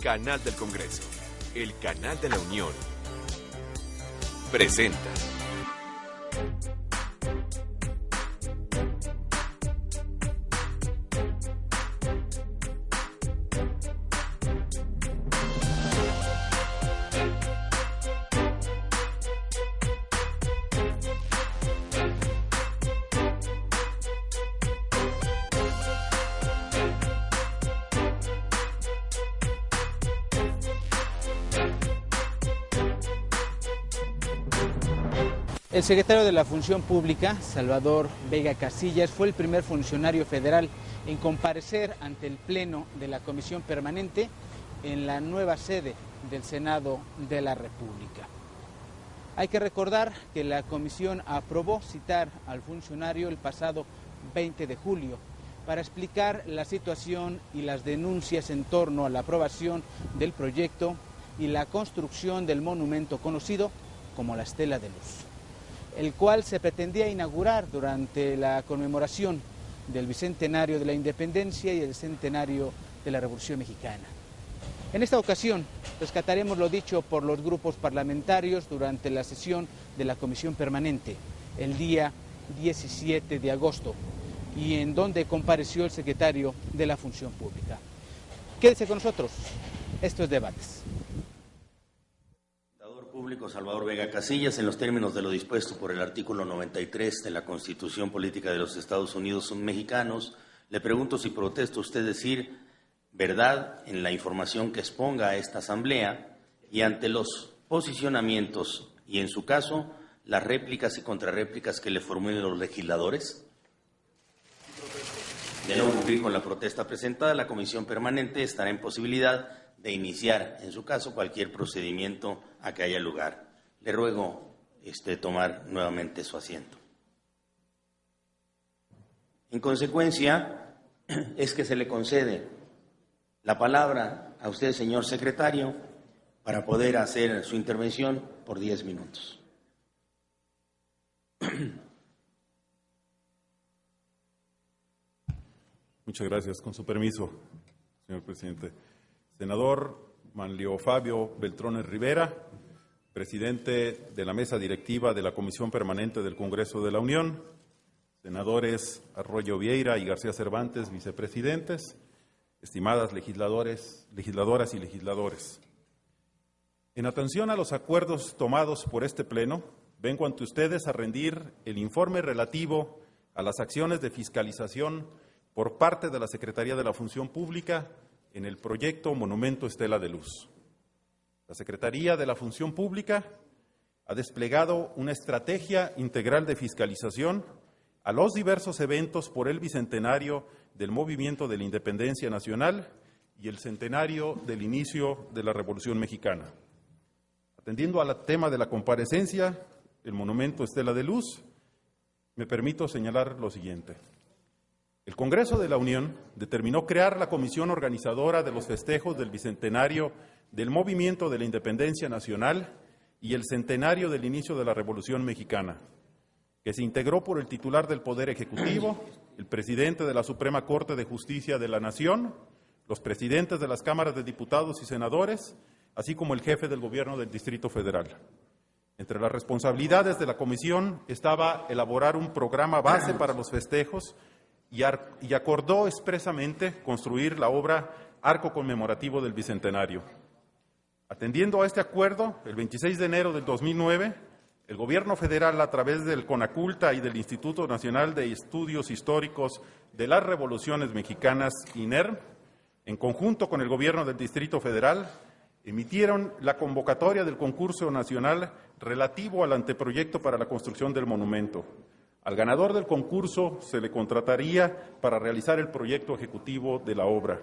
Canal del Congreso, el canal de la Unión, presenta. El secretario de la Función Pública, Salvador Vega Casillas, fue el primer funcionario federal en comparecer ante el Pleno de la Comisión Permanente en la nueva sede del Senado de la República. Hay que recordar que la comisión aprobó citar al funcionario el pasado 20 de julio para explicar la situación y las denuncias en torno a la aprobación del proyecto y la construcción del monumento conocido como la Estela de Luz, el cual se pretendía inaugurar durante la conmemoración del bicentenario de la independencia y el centenario de la Revolución Mexicana. En esta ocasión rescataremos lo dicho por los grupos parlamentarios durante la sesión de la Comisión Permanente el día 17 de agosto y en donde compareció el secretario de la Función Pública. Quédese con nosotros, estos debates. Público Salvador Vega Casillas, en los términos de lo dispuesto por el artículo 93 de la Constitución Política de los Estados Unidos Mexicanos, le pregunto si protesta usted decir verdad en la información que exponga a esta Asamblea y ante los posicionamientos y, en su caso, las réplicas y contrarréplicas que le formulen los legisladores. De no cumplir con la protesta presentada, la Comisión Permanente estará en posibilidad de iniciar, en su caso, cualquier procedimiento a que haya lugar. Le ruego tomar nuevamente su asiento. En consecuencia, es que se le concede la palabra a usted, señor secretario, para poder hacer su intervención por 10 minutos. Muchas gracias. Con su permiso, señor presidente. Senador Manlio Fabio Beltrones Rivera, presidente de la mesa directiva de la Comisión Permanente del Congreso de la Unión, senadores Arroyo Vieira y García Cervantes, vicepresidentes, estimadas legisladoras y legisladores. En atención a los acuerdos tomados por este Pleno, vengo ante ustedes a rendir el informe relativo a las acciones de fiscalización por parte de la Secretaría de la Función Pública en el proyecto Monumento Estela de Luz. La Secretaría de la Función Pública ha desplegado una estrategia integral de fiscalización a los diversos eventos por el bicentenario del Movimiento de la Independencia Nacional y el centenario del inicio de la Revolución Mexicana. Atendiendo al tema de la comparecencia, el Monumento Estela de Luz, me permito señalar lo siguiente. El Congreso de la Unión determinó crear la comisión organizadora de los festejos del bicentenario del Movimiento de la Independencia Nacional y el centenario del inicio de la Revolución Mexicana, que se integró por el titular del Poder Ejecutivo, el presidente de la Suprema Corte de Justicia de la Nación, los presidentes de las cámaras de diputados y senadores, así como el jefe del gobierno del Distrito Federal. Entre las responsabilidades de la comisión estaba elaborar un programa base para los festejos y acordó expresamente construir la obra Arco Conmemorativo del Bicentenario. Atendiendo a este acuerdo, el 26 de enero del 2009, el Gobierno federal, a través del CONACULTA y del Instituto Nacional de Estudios Históricos de las Revoluciones Mexicanas, INERM, en conjunto con el Gobierno del Distrito Federal, emitieron la convocatoria del concurso nacional relativo al anteproyecto para la construcción del monumento. Al ganador del concurso se le contrataría para realizar el proyecto ejecutivo de la obra.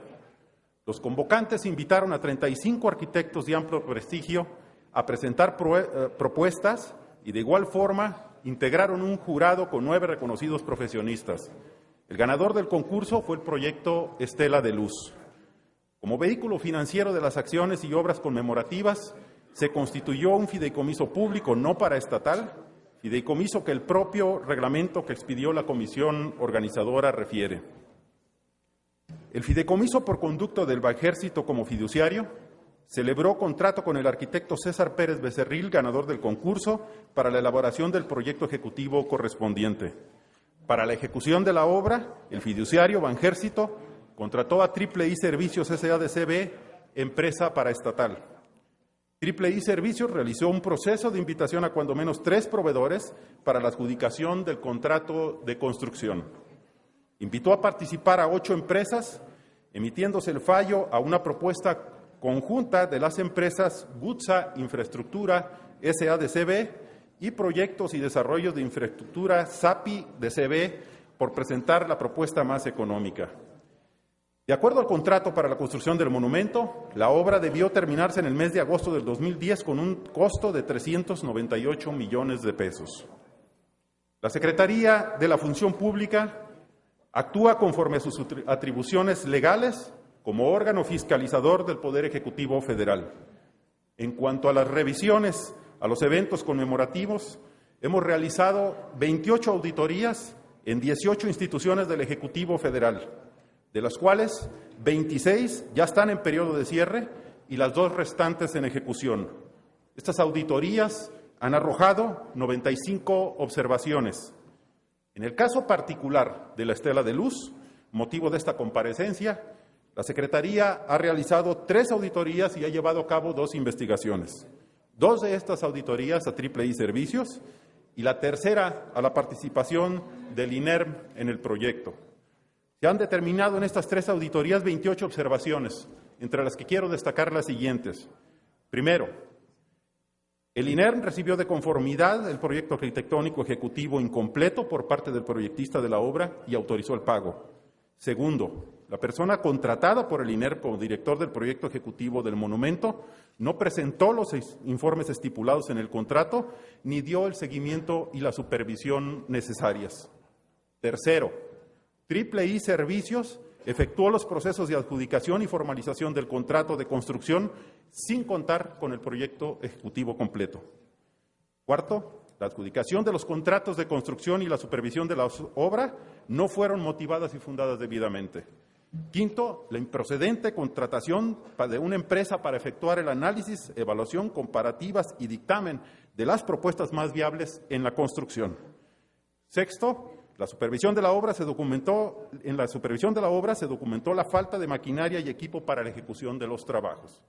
Los convocantes invitaron a 35 arquitectos de amplio prestigio a presentar propuestas y de igual forma integraron un jurado con 9 reconocidos profesionistas. El ganador del concurso fue el proyecto Estela de Luz. Como vehículo financiero de las acciones y obras conmemorativas, se constituyó un fideicomiso público no paraestatal, fideicomiso que el propio reglamento que expidió la comisión organizadora refiere. El fideicomiso por conducto del Ejército como fiduciario celebró contrato con el arquitecto César Pérez Becerril, ganador del concurso, para la elaboración del proyecto ejecutivo correspondiente. Para la ejecución de la obra, el fiduciario Banjército contrató a Triple I Servicios S.A.de.C.V., empresa paraestatal. Triple I Servicios realizó un proceso de invitación a cuando menos 3 proveedores para la adjudicación del contrato de construcción. Invitó a participar a 8 empresas, emitiéndose el fallo a una propuesta conjunta de las empresas GUTSA Infraestructura S.A.de.C.V. y Proyectos y Desarrollos de Infraestructura SAPI de CB por presentar la propuesta más económica. De acuerdo al contrato para la construcción del monumento, la obra debió terminarse en el mes de agosto del 2010 con un costo de 398 millones de pesos. La Secretaría de la Función Pública actúa conforme a sus atribuciones legales como órgano fiscalizador del Poder Ejecutivo Federal. En cuanto a las revisiones a los eventos conmemorativos, hemos realizado 28 auditorías en 18 instituciones del Ejecutivo Federal, de las cuales 26 ya están en periodo de cierre y las 2 restantes en ejecución. Estas auditorías han arrojado 95 observaciones. En el caso particular de la Estela de Luz, motivo de esta comparecencia, la Secretaría ha realizado 3 auditorías y ha llevado a cabo 2 investigaciones. 2 de estas auditorías a Triple I Servicios y la tercera a la participación del INERM en el proyecto. Se han determinado en estas 3 auditorías 28 observaciones, entre las que quiero destacar las siguientes. Primero, el INERM recibió de conformidad el proyecto arquitectónico ejecutivo incompleto por parte del proyectista de la obra y autorizó el pago. Segundo, la persona contratada por el INERM como director del proyecto ejecutivo del monumento no presentó los informes estipulados en el contrato ni dio el seguimiento y la supervisión necesarias. Tercero, Triple I Servicios efectuó los procesos de adjudicación y formalización del contrato de construcción sin contar con el proyecto ejecutivo completo. Cuarto, la adjudicación de los contratos de construcción y la supervisión de la obra no fueron motivadas y fundadas debidamente. Quinto, la improcedente contratación de una empresa para efectuar el análisis, evaluación, comparativas y dictamen de las propuestas más viables en la construcción. Sexto, en la supervisión de la obra se documentó la falta de maquinaria y equipo para la ejecución de los trabajos.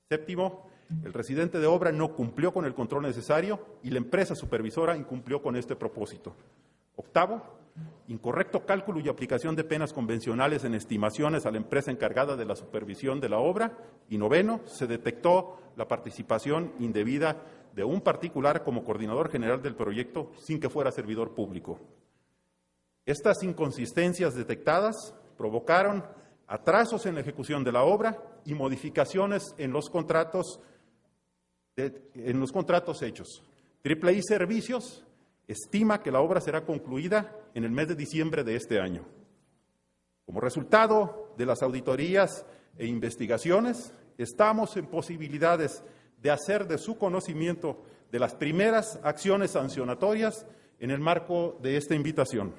Séptimo, el residente de obra no cumplió con el control necesario y la empresa supervisora incumplió con este propósito. Octavo, incorrecto cálculo y aplicación de penas convencionales en estimaciones a la empresa encargada de la supervisión de la obra. Y noveno, se detectó la participación indebida de un particular como coordinador general del proyecto sin que fuera servidor público. Estas inconsistencias detectadas provocaron atrasos en la ejecución de la obra y modificaciones en los contratos hechos. Triple I Servicios estima que la obra será concluida en el mes de diciembre de este año. Como resultado de las auditorías e investigaciones, estamos en posibilidades de hacer de su conocimiento de las primeras acciones sancionatorias en el marco de esta invitación.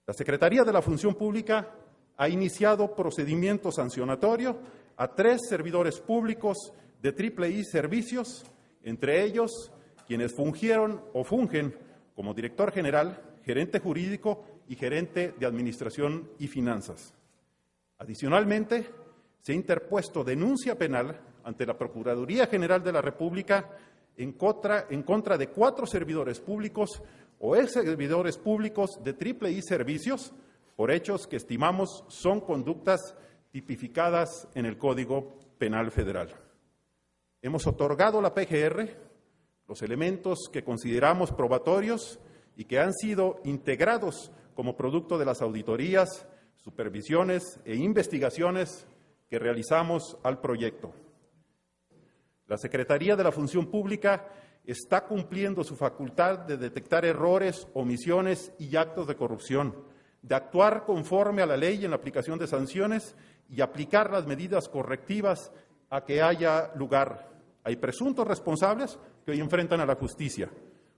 La Secretaría de la Función Pública ha iniciado procedimiento sancionatorio a 3 servidores públicos de Triple I Servicios, entre ellos quienes fungieron o fungen como director general, gerente jurídico y gerente de administración y finanzas. Adicionalmente, se ha interpuesto denuncia penal ante la Procuraduría General de la República en contra de 4 servidores públicos o ex servidores públicos de Triple I Servicios por hechos que estimamos son conductas tipificadas en el Código Penal Federal. Hemos otorgado a la PGR los elementos que consideramos probatorios y que han sido integrados como producto de las auditorías, supervisiones e investigaciones que realizamos al proyecto. La Secretaría de la Función Pública está cumpliendo su facultad de detectar errores, omisiones y actos de corrupción, de actuar conforme a la ley en la aplicación de sanciones y aplicar las medidas correctivas a que haya lugar. Hay presuntos responsables que hoy enfrentan a la justicia.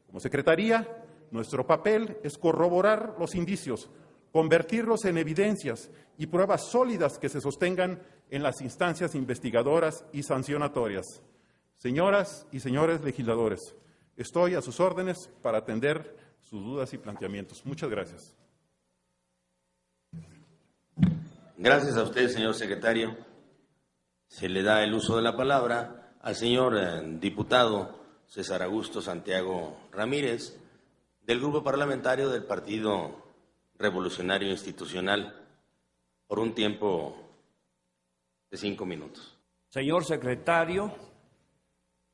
Como Secretaría, nuestro papel es corroborar los indicios convertirlos en evidencias y pruebas sólidas que se sostengan en las instancias investigadoras y sancionatorias. Señoras y señores legisladores, estoy a sus órdenes para atender sus dudas y planteamientos. Muchas gracias. Gracias a usted, señor secretario. Se le da el uso de la palabra al señor diputado César Augusto Santiago Ramírez, del Grupo Parlamentario del Partido Revolucionario Institucional, por un tiempo de 5 minutos. Señor secretario,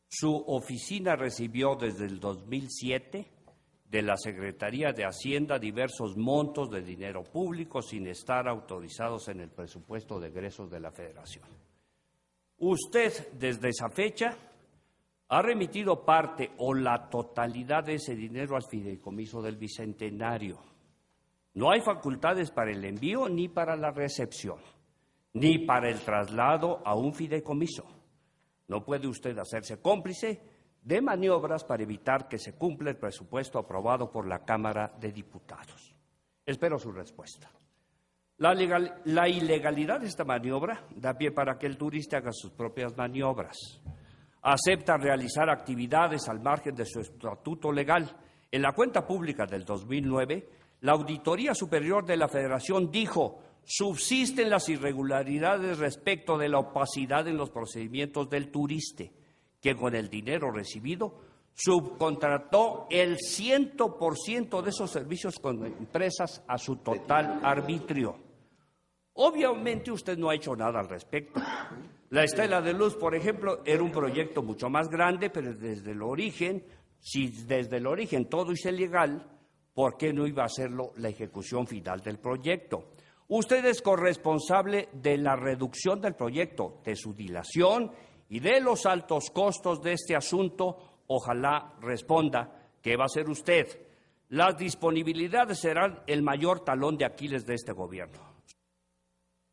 su oficina recibió desde el 2007 de la Secretaría de Hacienda diversos montos de dinero público sin estar autorizados en el presupuesto de egresos de la Federación. Usted, desde esa fecha, ha remitido parte o la totalidad de ese dinero al fideicomiso del Bicentenario. No hay facultades para el envío ni para la recepción, ni para el traslado a un fideicomiso. No puede usted hacerse cómplice de maniobras para evitar que se cumpla el presupuesto aprobado por la Cámara de Diputados. Espero su respuesta. La ilegalidad de esta maniobra da pie para que el turista haga sus propias maniobras. Acepta realizar actividades al margen de su estatuto legal. En la cuenta pública del 2009, la Auditoría Superior de la Federación dijo: subsisten las irregularidades respecto de la opacidad en los procedimientos del turiste, que con el dinero recibido subcontrató el 100% de esos servicios con empresas a su total arbitrio. Obviamente usted no ha hecho nada al respecto. La Estela de Luz, por ejemplo, era un proyecto mucho más grande, pero desde el origen, si desde el origen todo es ilegal, ¿por qué no iba a hacerlo la ejecución final del proyecto? Usted es corresponsable de la reducción del proyecto, de su dilación y de los altos costos de este asunto. Ojalá responda qué va a hacer usted. Las disponibilidades serán el mayor talón de Aquiles de este gobierno.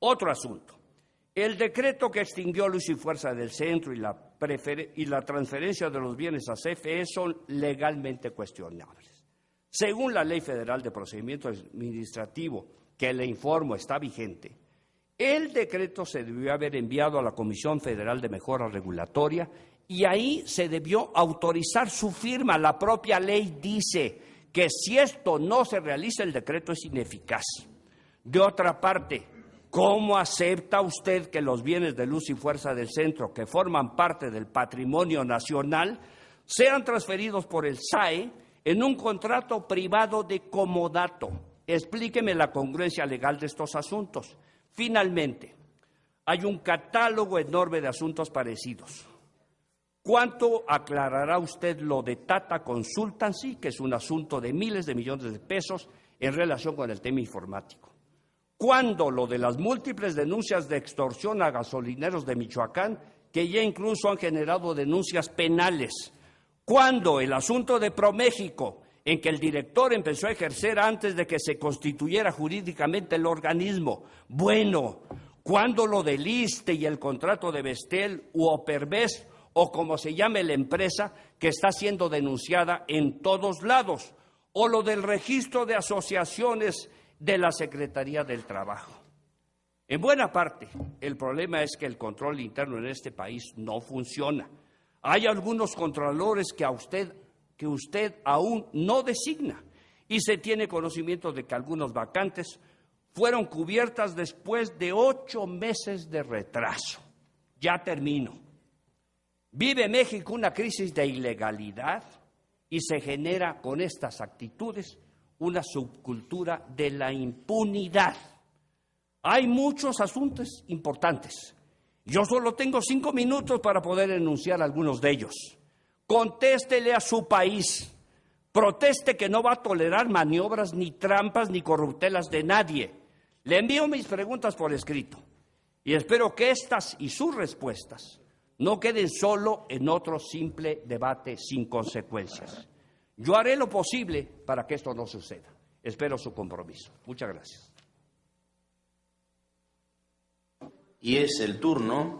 Otro asunto. El decreto que extinguió Luz y Fuerza del Centro y la transferencia de los bienes a CFE son legalmente cuestionables. Según la Ley Federal de Procedimiento Administrativo, que le informo está vigente, el decreto se debió haber enviado a la Comisión Federal de Mejora Regulatoria y ahí se debió autorizar su firma. La propia ley dice que si esto no se realiza, el decreto es ineficaz. De otra parte, ¿cómo acepta usted que los bienes de Luz y Fuerza del Centro, que forman parte del patrimonio nacional, sean transferidos por el SAE en un contrato privado de comodato? Explíqueme la congruencia legal de estos asuntos. Finalmente, hay un catálogo enorme de asuntos parecidos. ¿Cuánto aclarará usted lo de Tata Consultancy, que es un asunto de miles de millones de pesos en relación con el tema informático? ¿Cuándo lo de las múltiples denuncias de extorsión a gasolineros de Michoacán, que ya incluso han generado denuncias penales? ¿Cuándo el asunto de ProMéxico, en que el director empezó a ejercer antes de que se constituyera jurídicamente el organismo? Bueno, ¿cuándo lo del ISSSTE y el contrato de Bestel u Operbest, o como se llame la empresa que está siendo denunciada en todos lados? ¿O lo del registro de asociaciones de la Secretaría del Trabajo? En buena parte, el problema es que el control interno en este país no funciona. Hay algunos controladores que usted aún no designa, y se tiene conocimiento de que algunas vacantes fueron cubiertas después de 8 meses de retraso. Ya termino. Vive México una crisis de ilegalidad y se genera con estas actitudes una subcultura de la impunidad. Hay muchos asuntos importantes. Yo solo tengo 5 minutos para poder enunciar algunos de ellos. Contéstele a su país. Proteste que no va a tolerar maniobras, ni trampas, ni corruptelas de nadie. Le envío mis preguntas por escrito y espero que estas y sus respuestas no queden solo en otro simple debate sin consecuencias. Yo haré lo posible para que esto no suceda. Espero su compromiso. Muchas gracias. Y es el turno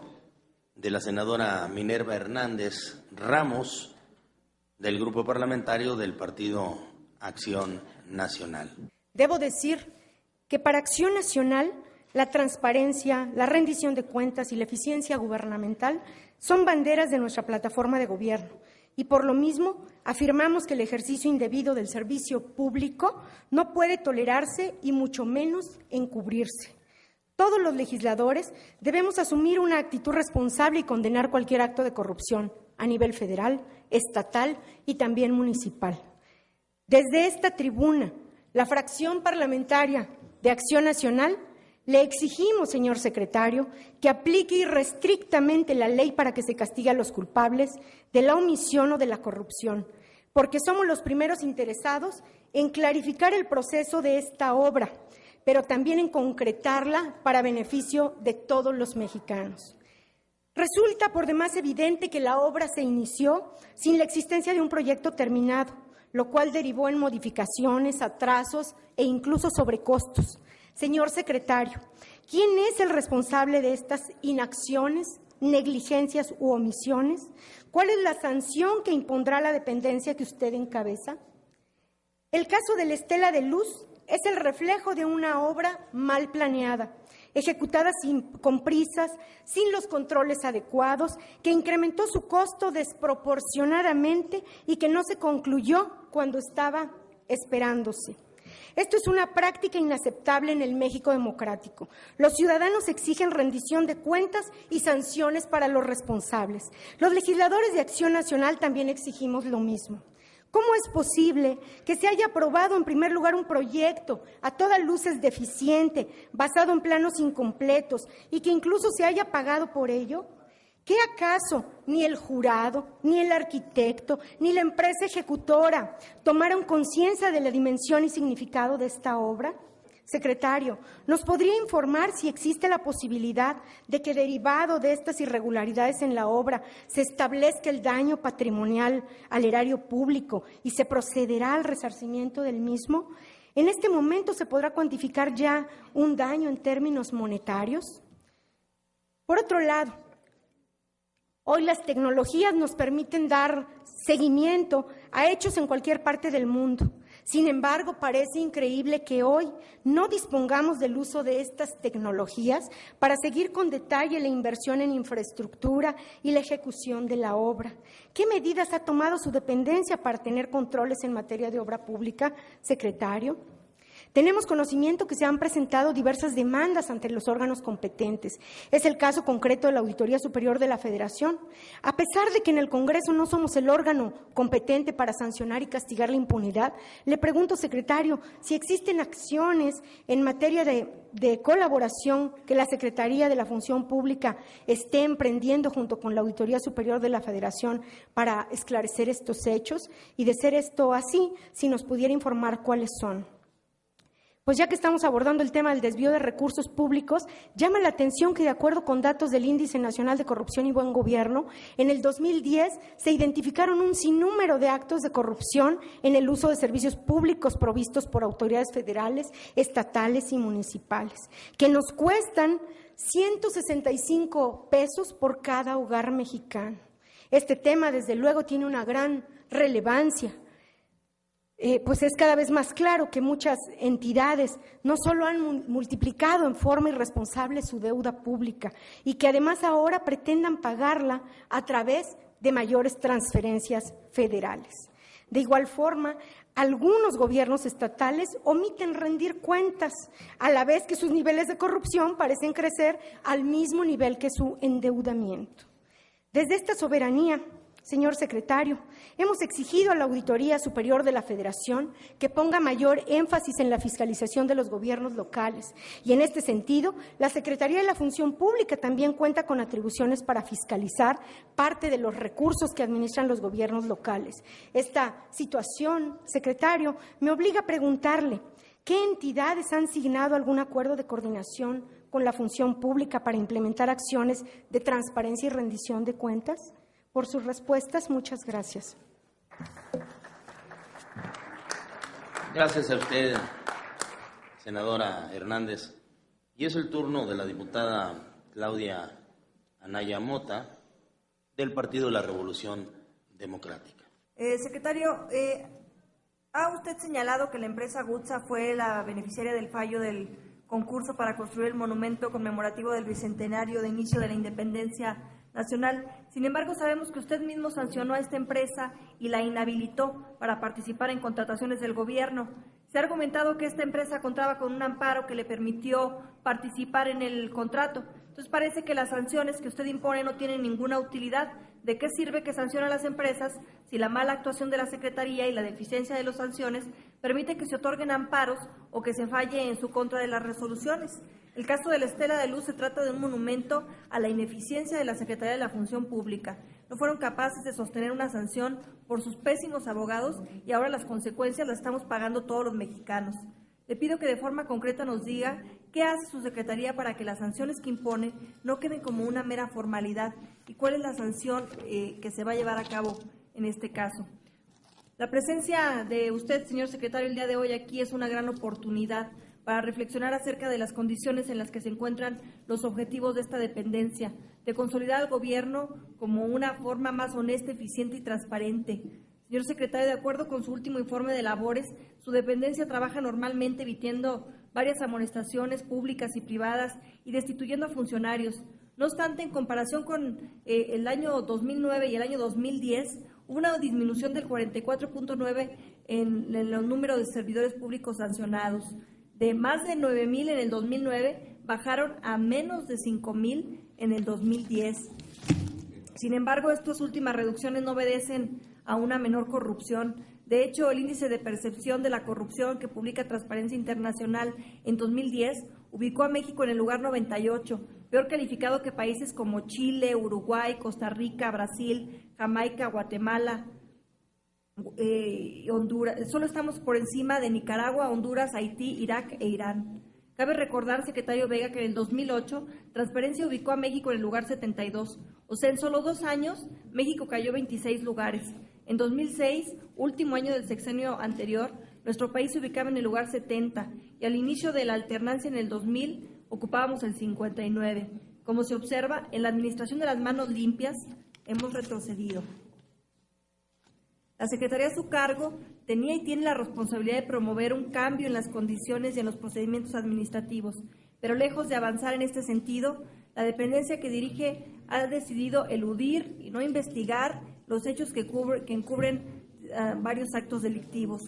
de la senadora Minerva Hernández Ramos, del Grupo Parlamentario del Partido Acción Nacional. Debo decir que para Acción Nacional la transparencia, la rendición de cuentas y la eficiencia gubernamental son banderas de nuestra plataforma de gobierno y por lo mismo afirmamos que el ejercicio indebido del servicio público no puede tolerarse y mucho menos encubrirse. Todos los legisladores debemos asumir una actitud responsable y condenar cualquier acto de corrupción a nivel federal, estatal y también municipal. Desde esta tribuna, la fracción parlamentaria de Acción Nacional le exigimos, señor secretario, que aplique irrestrictamente la ley para que se castigue a los culpables de la omisión o de la corrupción, porque somos los primeros interesados en clarificar el proceso de esta obra, pero también en concretarla para beneficio de todos los mexicanos. Resulta por demás evidente que la obra se inició sin la existencia de un proyecto terminado, lo cual derivó en modificaciones, atrasos e incluso sobrecostos. Señor secretario, ¿quién es el responsable de estas inacciones, negligencias u omisiones? ¿Cuál es la sanción que impondrá la dependencia que usted encabeza? El caso de la Estela de Luz es el reflejo de una obra mal planeada, ejecutada con prisas, sin los controles adecuados, que incrementó su costo desproporcionadamente y que no se concluyó cuando estaba esperándose. Esto es una práctica inaceptable en el México democrático. Los ciudadanos exigen rendición de cuentas y sanciones para los responsables. Los legisladores de Acción Nacional también exigimos lo mismo. ¿Cómo es posible que se haya aprobado en primer lugar un proyecto a todas luces deficiente, basado en planos incompletos y que incluso se haya pagado por ello? ¿Qué acaso ni el jurado, ni el arquitecto, ni la empresa ejecutora tomaron conciencia de la dimensión y significado de esta obra? Secretario, ¿nos podría informar si existe la posibilidad de que derivado de estas irregularidades en la obra se establezca el daño patrimonial al erario público y se procederá al resarcimiento del mismo? ¿En este momento se podrá cuantificar ya un daño en términos monetarios? Por otro lado, hoy las tecnologías nos permiten dar seguimiento a hechos en cualquier parte del mundo. Sin embargo, parece increíble que hoy no dispongamos del uso de estas tecnologías para seguir con detalle la inversión en infraestructura y la ejecución de la obra. ¿Qué medidas ha tomado su dependencia para tener controles en materia de obra pública, secretario? Tenemos conocimiento que se han presentado diversas demandas ante los órganos competentes. Es el caso concreto de la Auditoría Superior de la Federación. A pesar de que en el Congreso no somos el órgano competente para sancionar y castigar la impunidad, le pregunto, secretario, si existen acciones en materia de colaboración que la Secretaría de la Función Pública esté emprendiendo junto con la Auditoría Superior de la Federación para esclarecer estos hechos y, de ser esto así, si nos pudiera informar cuáles son. Pues ya que estamos abordando el tema del desvío de recursos públicos, llama la atención que de acuerdo con datos del Índice Nacional de Corrupción y Buen Gobierno, en el 2010 se identificaron un sinnúmero de actos de corrupción en el uso de servicios públicos provistos por autoridades federales, estatales y municipales, que nos cuestan 165 pesos por cada hogar mexicano. Este tema, desde luego, tiene una gran relevancia. Pues es cada vez más claro que muchas entidades no solo han multiplicado en forma irresponsable su deuda pública y que además ahora pretendan pagarla a través de mayores transferencias federales. De igual forma, algunos gobiernos estatales omiten rendir cuentas, a la vez que sus niveles de corrupción parecen crecer al mismo nivel que su endeudamiento. Desde esta soberanía, señor secretario, hemos exigido a la Auditoría Superior de la Federación que ponga mayor énfasis en la fiscalización de los gobiernos locales y, en este sentido, la Secretaría de la Función Pública también cuenta con atribuciones para fiscalizar parte de los recursos que administran los gobiernos locales. Esta situación, secretario, me obliga a preguntarle, ¿qué entidades han signado algún acuerdo de coordinación con la Función Pública para implementar acciones de transparencia y rendición de cuentas? Por sus respuestas, muchas gracias. Gracias a usted, senadora Hernández. Y es el turno de la diputada Claudia Anaya Mota, del Partido de la Revolución Democrática. Secretario, Ha usted señalado que la empresa Gutsa fue la beneficiaria del fallo del concurso para construir el monumento conmemorativo del bicentenario de inicio de la independencia nacional. Sin embargo, sabemos que usted mismo sancionó a esta empresa y la inhabilitó para participar en contrataciones del gobierno. Se ha argumentado que esta empresa contaba con un amparo que le permitió participar en el contrato. Entonces parece que las sanciones que usted impone no tienen ninguna utilidad. ¿De qué sirve que sancione a las empresas si la mala actuación de la Secretaría y la deficiencia de las sanciones permite que se otorguen amparos o que se falle en su contra de las resoluciones? El caso de la Estela de Luz se trata de un monumento a la ineficiencia de la Secretaría de la Función Pública. No fueron capaces de sostener una sanción por sus pésimos abogados y ahora las consecuencias las estamos pagando todos los mexicanos. Le pido que de forma concreta nos diga qué hace su Secretaría para que las sanciones que impone no queden como una mera formalidad y cuál es la sanción que se va a llevar a cabo en este caso. La presencia de usted, señor secretario, el día de hoy aquí es una gran oportunidad para reflexionar acerca de las condiciones en las que se encuentran los objetivos de esta dependencia, de consolidar al gobierno como una forma más honesta, eficiente y transparente. Señor secretario, de acuerdo con su último informe de labores, su dependencia trabaja normalmente evitando varias amonestaciones públicas y privadas y destituyendo a funcionarios. No obstante, en comparación con el año 2009 y el año 2010, hubo una disminución del 44.9% en el número de servidores públicos sancionados. De más de 9,000 en el 2009, bajaron a menos de 5,000 en el 2010. Sin embargo, estas últimas reducciones no obedecen a una menor corrupción. De hecho, el índice de percepción de la corrupción que publica Transparencia Internacional en 2010 ubicó a México en el lugar 98, peor calificado que países como Chile, Uruguay, Costa Rica, Brasil, Jamaica, Guatemala, Honduras. Solo estamos por encima de Nicaragua, Honduras, Haití, Irak e Irán. Cabe recordar, secretario Vega, que en el 2008 Transparencia ubicó a México en el lugar 72. O sea, en solo 2 años, México cayó 26 lugares. En 2006, último año del sexenio anterior, nuestro país se ubicaba en el lugar 70 y al inicio de la alternancia en el 2000 ocupábamos el 59. Como se observa, en la administración de las manos limpias hemos retrocedido. La Secretaría a su cargo tenía y tiene la responsabilidad de promover un cambio en las condiciones y en los procedimientos administrativos, pero lejos de avanzar en este sentido, la dependencia que dirige ha decidido eludir y no investigar los hechos que encubren varios actos delictivos.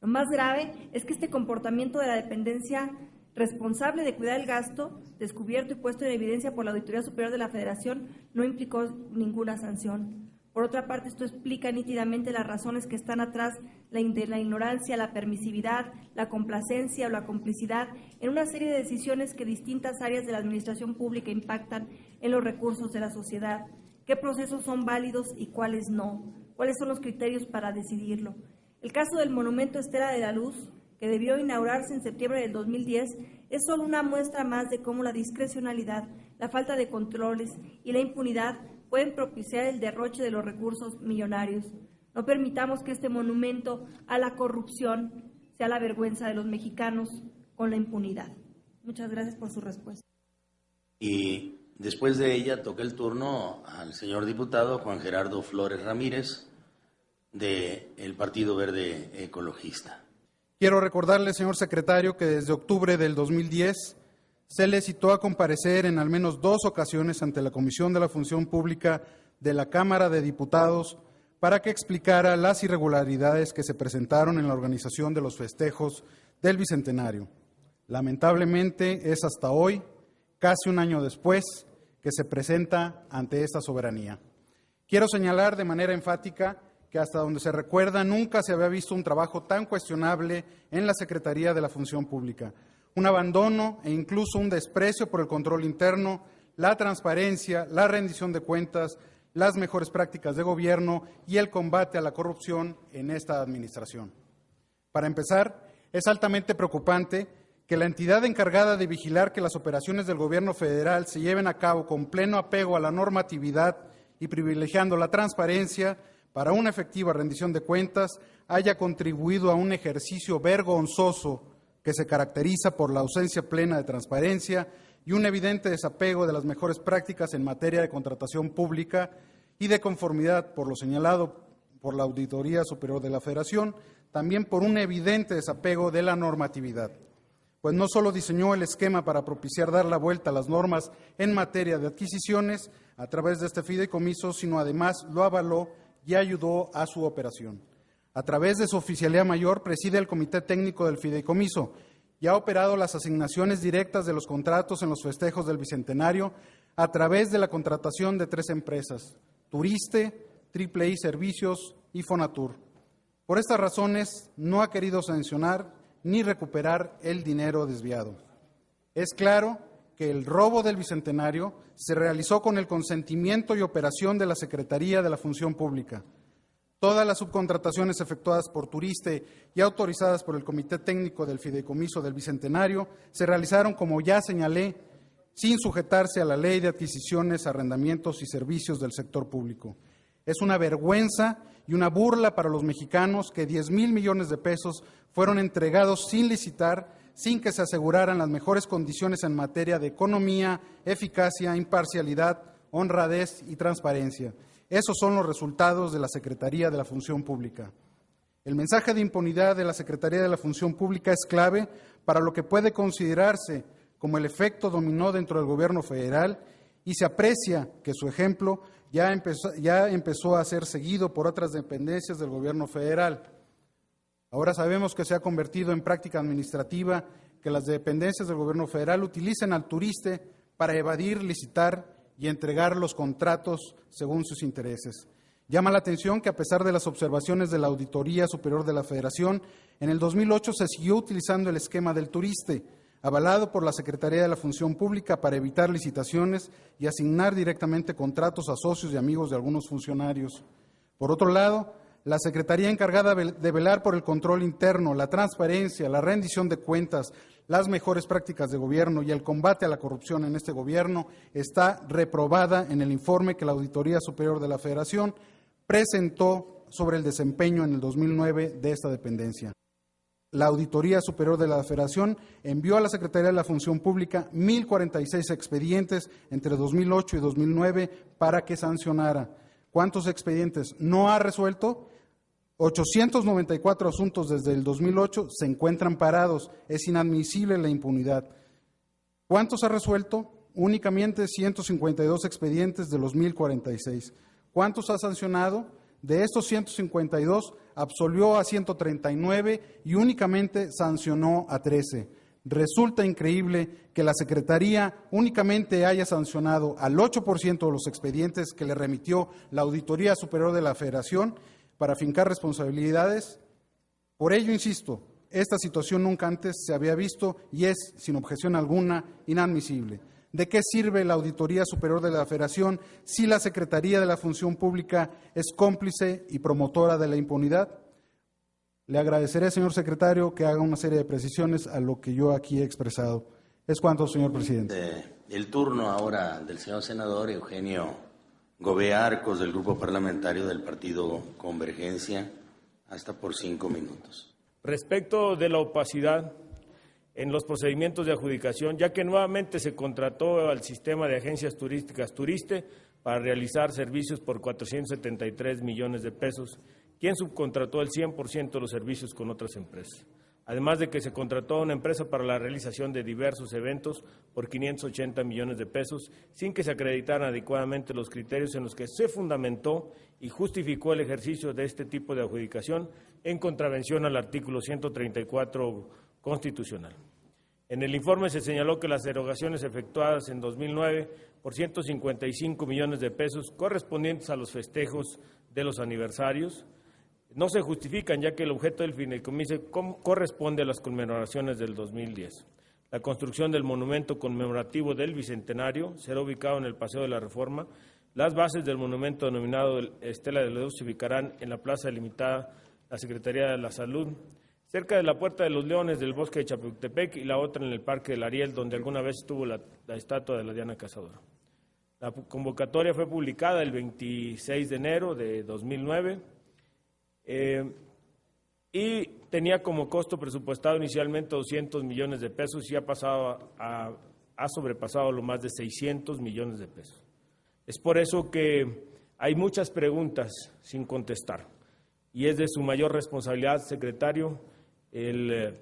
Lo más grave es que este comportamiento de la dependencia responsable de cuidar el gasto, descubierto y puesto en evidencia por la Auditoría Superior de la Federación, no implicó ninguna sanción. Por otra parte, esto explica nítidamente las razones que están atrás de la ignorancia, la permisividad, la complacencia o la complicidad en una serie de decisiones que distintas áreas de la administración pública impactan en los recursos de la sociedad. ¿Qué procesos son válidos y cuáles no? ¿Cuáles son los criterios para decidirlo? El caso del monumento Estela de la Luz, que debió inaugurarse en septiembre del 2010, es solo una muestra más de cómo la discrecionalidad, la falta de controles y la impunidad pueden propiciar el derroche de los recursos millonarios. No permitamos que este monumento a la corrupción sea la vergüenza de los mexicanos con la impunidad. Muchas gracias por su respuesta. Y después de ella toca el turno al señor diputado Juan Gerardo Flores Ramírez, del Partido Verde Ecologista. Quiero recordarle, señor secretario, que desde octubre del 2010 se le citó a comparecer en al menos 2 ocasiones ante la Comisión de la Función Pública de la Cámara de Diputados para que explicara las irregularidades que se presentaron en la organización de los festejos del Bicentenario. Lamentablemente es hasta hoy, casi un año después, que se presenta ante esta soberanía. Quiero señalar de manera enfática que hasta donde se recuerda nunca se había visto un trabajo tan cuestionable en la Secretaría de la Función Pública. Un abandono e incluso un desprecio por el control interno, la transparencia, la rendición de cuentas, las mejores prácticas de gobierno y el combate a la corrupción en esta administración. Para empezar, es altamente preocupante que la entidad encargada de vigilar que las operaciones del gobierno federal se lleven a cabo con pleno apego a la normatividad y privilegiando la transparencia para una efectiva rendición de cuentas, haya contribuido a un ejercicio vergonzoso que se caracteriza por la ausencia plena de transparencia y un evidente desapego de las mejores prácticas en materia de contratación pública y de conformidad por lo señalado por la Auditoría Superior de la Federación, también por un evidente desapego de la normatividad, pues no solo diseñó el esquema para propiciar dar la vuelta a las normas en materia de adquisiciones a través de este fideicomiso, sino además lo avaló y ayudó a su operación. A través de su oficialía mayor preside el Comité Técnico del Fideicomiso y ha operado las asignaciones directas de los contratos en los festejos del Bicentenario a través de la contratación de 3 empresas, Turiste, Triple I Servicios y Fonatur. Por estas razones, no ha querido sancionar ni recuperar el dinero desviado. Es claro que el robo del Bicentenario se realizó con el consentimiento y operación de la Secretaría de la Función Pública. Todas las subcontrataciones efectuadas por Turiste y autorizadas por el Comité Técnico del Fideicomiso del Bicentenario se realizaron, como ya señalé, sin sujetarse a la Ley de Adquisiciones, Arrendamientos y Servicios del Sector Público. Es una vergüenza y una burla para los mexicanos que 10,000 millones de pesos fueron entregados sin licitar, sin que se aseguraran las mejores condiciones en materia de economía, eficacia, imparcialidad, honradez y transparencia. Esos son los resultados de la Secretaría de la Función Pública. El mensaje de impunidad de la Secretaría de la Función Pública es clave para lo que puede considerarse como el efecto dominó dentro del Gobierno federal y se aprecia que su ejemplo ya empezó a ser seguido por otras dependencias del Gobierno federal. Ahora sabemos que se ha convertido en práctica administrativa que las dependencias del Gobierno federal utilicen al Turiste para evadir, licitar y entregar los contratos según sus intereses. Llama la atención que a pesar de las observaciones de la Auditoría Superior de la Federación, en el 2008 se siguió utilizando el esquema del Turiste, avalado por la Secretaría de la Función Pública para evitar licitaciones y asignar directamente contratos a socios y amigos de algunos funcionarios. Por otro lado, la Secretaría encargada de velar por el control interno, la transparencia, la rendición de cuentas, las mejores prácticas de gobierno y el combate a la corrupción en este gobierno está reprobada en el informe que la Auditoría Superior de la Federación presentó sobre el desempeño en el 2009 de esta dependencia. La Auditoría Superior de la Federación envió a la Secretaría de la Función Pública 1,046 expedientes entre 2008 y 2009 para que sancionara. ¿Cuántos expedientes no ha resuelto? 894 asuntos desde el 2008 se encuentran parados. Es inadmisible la impunidad. ¿Cuántos ha resuelto? Únicamente 152 expedientes de los 1,046. ¿Cuántos ha sancionado? De estos 152, absolvió a 139 y únicamente sancionó a 13. Resulta increíble que la Secretaría únicamente haya sancionado al 8% de los expedientes que le remitió la Auditoría Superior de la Federación para fincar responsabilidades. Por ello, insisto, esta situación nunca antes se había visto y es, sin objeción alguna, inadmisible. ¿De qué sirve la Auditoría Superior de la Federación si la Secretaría de la Función Pública es cómplice y promotora de la impunidad? Le agradeceré, señor secretario, que haga una serie de precisiones a lo que yo aquí he expresado. Es cuanto, señor presidente. El turno ahora del señor senador Eugenio Gobea Arcos, del Grupo Parlamentario del Partido Convergencia, hasta por 5 minutos. Respecto de la opacidad en los procedimientos de adjudicación, ya que nuevamente se contrató al sistema de agencias turísticas Turiste para realizar servicios por 473 millones de pesos, quien subcontrató el 100% de los servicios con otras empresas. Además de que se contrató a una empresa para la realización de diversos eventos por 580 millones de pesos, sin que se acreditaran adecuadamente los criterios en los que se fundamentó y justificó el ejercicio de este tipo de adjudicación en contravención al artículo 134 constitucional. En el informe se señaló que las erogaciones efectuadas en 2009 por 155 millones de pesos correspondientes a los festejos de los aniversarios no se justifican, ya que el objeto del fideicomiso corresponde a las conmemoraciones del 2010. La construcción del monumento conmemorativo del Bicentenario será ubicado en el Paseo de la Reforma. Las bases del monumento denominado Estela de Luz se ubicarán en la plaza delimitada la Secretaría de la Salud, cerca de la Puerta de los Leones del Bosque de Chapultepec, y la otra en el Parque del Ariel, donde alguna vez estuvo la estatua de la Diana Cazadora. La convocatoria fue publicada el 26 de enero de 2009 y tenía como costo presupuestado inicialmente 200 millones de pesos y ha sobrepasado lo más de 600 millones de pesos. Es por eso que hay muchas preguntas sin contestar. y es de su mayor responsabilidad, secretario, el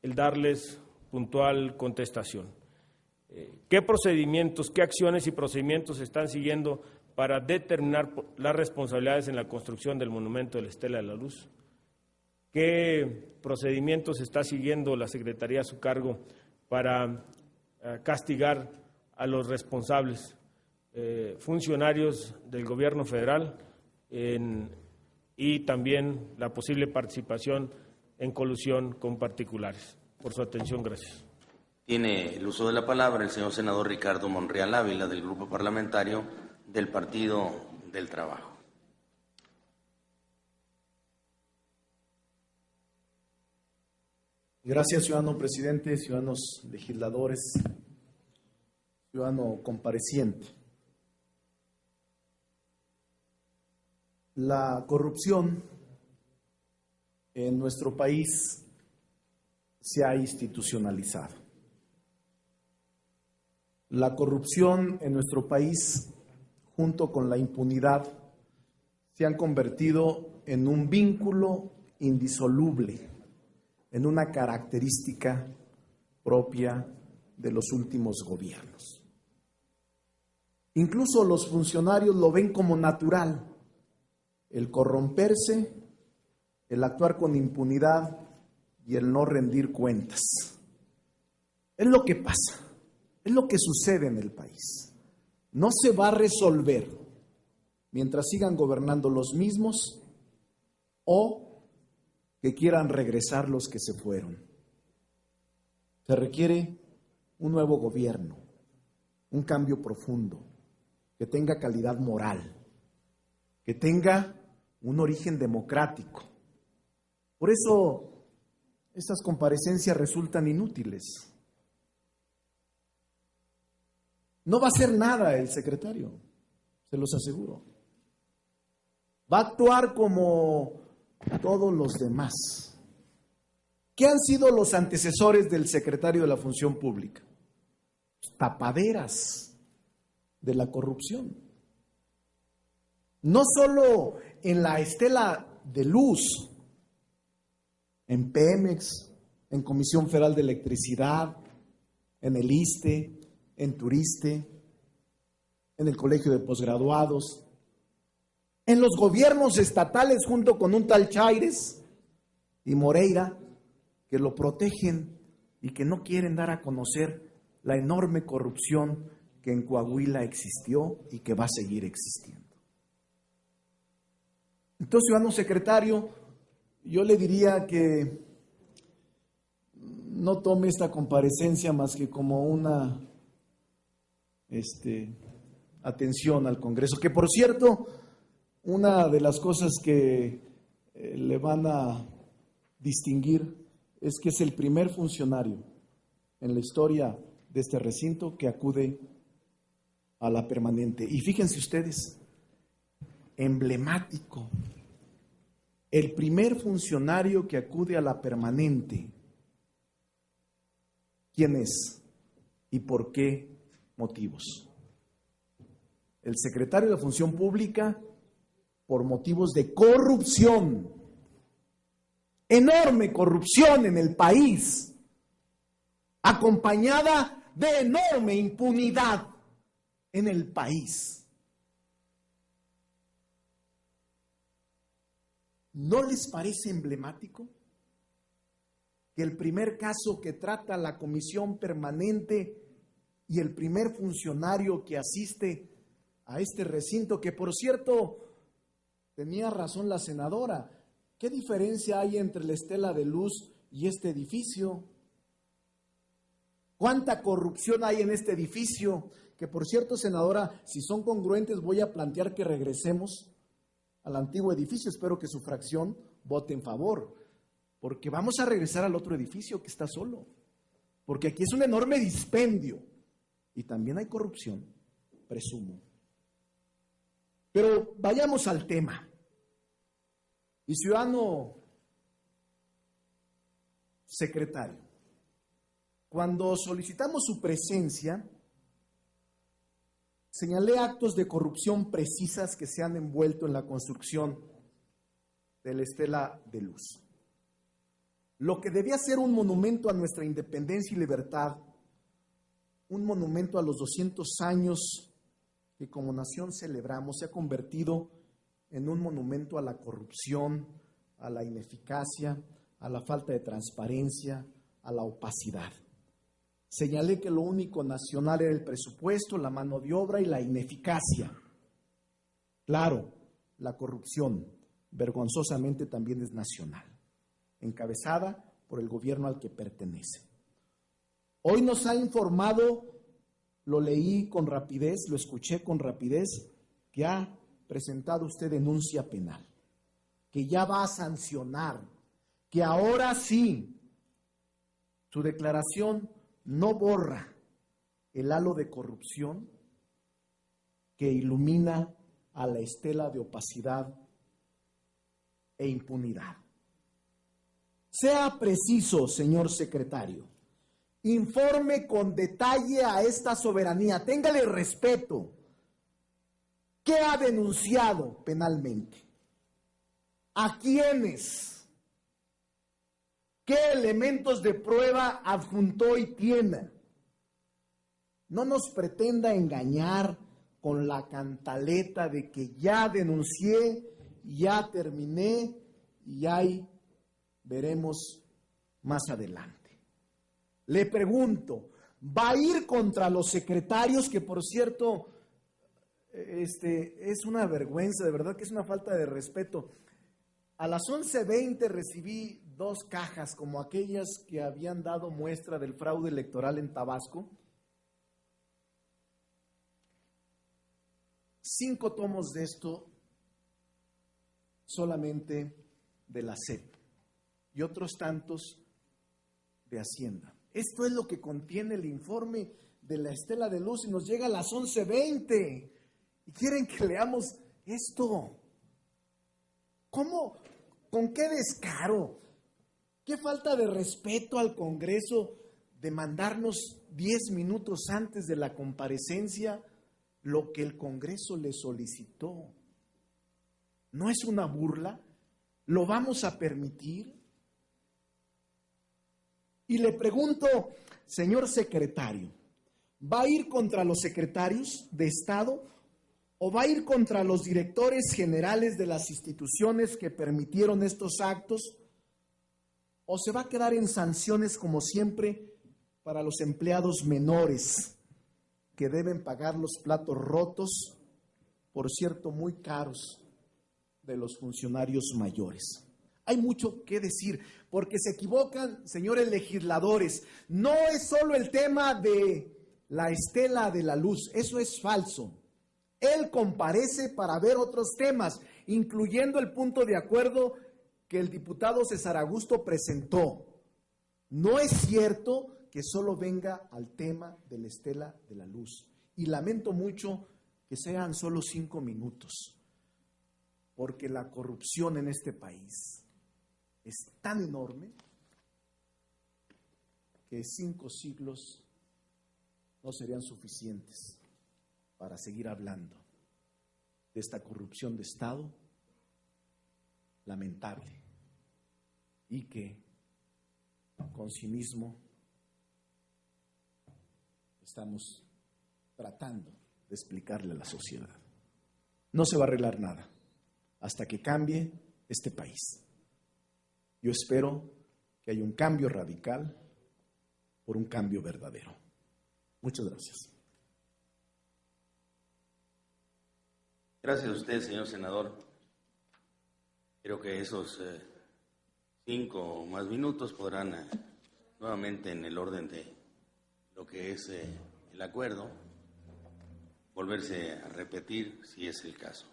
darles puntual contestación. ¿Qué procedimientos, qué acciones y procedimientos se están siguiendo para determinar las responsabilidades en la construcción del monumento de la Estela de la Luz? ¿Qué procedimientos está siguiendo la Secretaría a su cargo para castigar a los responsables, funcionarios del gobierno federal y también la posible participación en colusión con particulares? Por su atención, gracias. Tiene el uso de la palabra el señor senador Ricardo Monreal Ávila, del Grupo Parlamentario del Partido del Trabajo. Gracias, ciudadano presidente, ciudadanos legisladores, ciudadano compareciente. La corrupción en nuestro país se ha institucionalizado. La corrupción en nuestro país, junto con la impunidad, se han convertido en un vínculo indisoluble, en una característica propia de los últimos gobiernos. Incluso los funcionarios lo ven como natural, el corromperse, el actuar con impunidad y el no rendir cuentas. Es lo que pasa, es lo que sucede en el país. No se va a resolver mientras sigan gobernando los mismos o que quieran regresar los que se fueron. Se requiere un nuevo gobierno, un cambio profundo, que tenga calidad moral, que tenga un origen democrático. Por eso estas comparecencias resultan inútiles. No va a hacer nada el secretario, se los aseguro. Va a actuar como todos los demás. ¿Qué han sido los antecesores del secretario de la Función Pública? Tapaderas de la corrupción. No solo en la Estela de Luz, en Pemex, en Comisión Federal de Electricidad, en el ISSSTE, en Turiste, en el Colegio de Posgraduados, en los gobiernos estatales junto con un tal Chaires y Moreira, que lo protegen y que no quieren dar a conocer la enorme corrupción que en Coahuila existió y que va a seguir existiendo. Entonces, ciudadano secretario, yo le diría que no tome esta comparecencia más que como una atención al Congreso, que por cierto, una de las cosas que le van a distinguir es que es el primer funcionario en la historia de este recinto que acude a la permanente. Y fíjense ustedes, emblemático, el primer funcionario que acude a la permanente. ¿Quién es? ¿Y por qué motivos? El secretario de la Función Pública, por motivos de corrupción, enorme corrupción en el país, acompañada de enorme impunidad en el país. ¿No les parece emblemático que el primer caso que trata la comisión permanente y el primer funcionario que asiste a este recinto, que por cierto, tenía razón la senadora, ¿qué diferencia hay entre la Estela de Luz y este edificio? ¿Cuánta corrupción hay en este edificio? Que por cierto, senadora, si son congruentes, voy a plantear que regresemos al antiguo edificio. Espero que su fracción vote en favor, porque vamos a regresar al otro edificio que está solo, porque aquí es un enorme dispendio y también hay corrupción, presumo. Pero vayamos al tema. Y ciudadano secretario, cuando solicitamos su presencia, señalé actos de corrupción precisas que se han envuelto en la construcción de la Estela de Luz. Lo que debía ser un monumento a nuestra independencia y libertad, un monumento a los 200 años que como nación celebramos, se ha convertido en un monumento a la corrupción, a la ineficacia, a la falta de transparencia, a la opacidad. Señalé que lo único nacional era el presupuesto, la mano de obra y la ineficacia. Claro, la corrupción, vergonzosamente también es nacional, encabezada por el gobierno al que pertenece. Hoy nos ha informado, lo leí con rapidez, lo escuché con rapidez, que ha presentado usted denuncia penal, que ya va a sancionar, que ahora sí, su declaración no borra el halo de corrupción que ilumina a la estela de opacidad e impunidad. Sea preciso, señor secretario, informe con detalle a esta soberanía, téngale respeto. ¿Qué ha denunciado penalmente? ¿A quiénes? ¿Qué elementos de prueba adjuntó y tiene? No nos pretenda engañar con la cantaleta de que ya denuncié, ya terminé y ahí veremos más adelante. Le pregunto, ¿va a ir contra los secretarios? Que por cierto, es una vergüenza, de verdad que es una falta de respeto. A las 11:20 recibí 2 cajas como aquellas que habían dado muestra del fraude electoral en Tabasco. 5 tomos de esto solamente de la SEP y otros tantos de Hacienda. Esto es lo que contiene el informe de la Estela de Luz y nos llega a las 11:20 y quieren que leamos esto. ¿Cómo? ¿Con qué descaro? ¿Qué falta de respeto al Congreso de mandarnos 10 minutos antes de la comparecencia lo que el Congreso le solicitó? ¿No es una burla? ¿Lo vamos a permitir? Y le pregunto, señor secretario, ¿va a ir contra los secretarios de Estado o va a ir contra los directores generales de las instituciones que permitieron estos actos? ¿O se va a quedar en sanciones como siempre para los empleados menores que deben pagar los platos rotos, por cierto, muy caros, de los funcionarios mayores? Hay mucho que decir, porque se equivocan, señores legisladores. No es solo el tema de la Estela de la Luz, eso es falso. Él comparece para ver otros temas, incluyendo el punto de acuerdo que el diputado César Augusto presentó. No es cierto que solo venga al tema de la Estela de la Luz. Y lamento mucho que sean solo 5 minutos, porque la corrupción en este país es tan enorme que 5 siglos no serían suficientes para seguir hablando de esta corrupción de Estado lamentable y que con cinismo estamos tratando de explicarle a la sociedad. No se va a arreglar nada hasta que cambie este país. Yo espero que haya un cambio radical por un cambio verdadero. Muchas gracias. Gracias a usted, señor senador. Creo que esos 5 o más minutos podrán nuevamente, en el orden de lo que es el acuerdo, volverse a repetir si es el caso.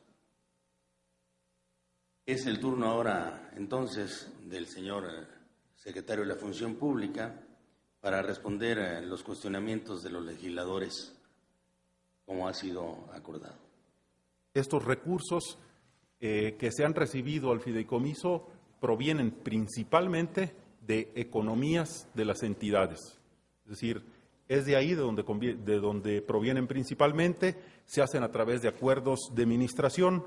Es el turno ahora, entonces, del señor secretario de la Función Pública para responder los cuestionamientos de los legisladores, como ha sido acordado. Estos recursos que se han recibido al fideicomiso provienen principalmente de economías de las entidades. Es decir, es de ahí de donde provienen principalmente, se hacen a través de acuerdos de administración.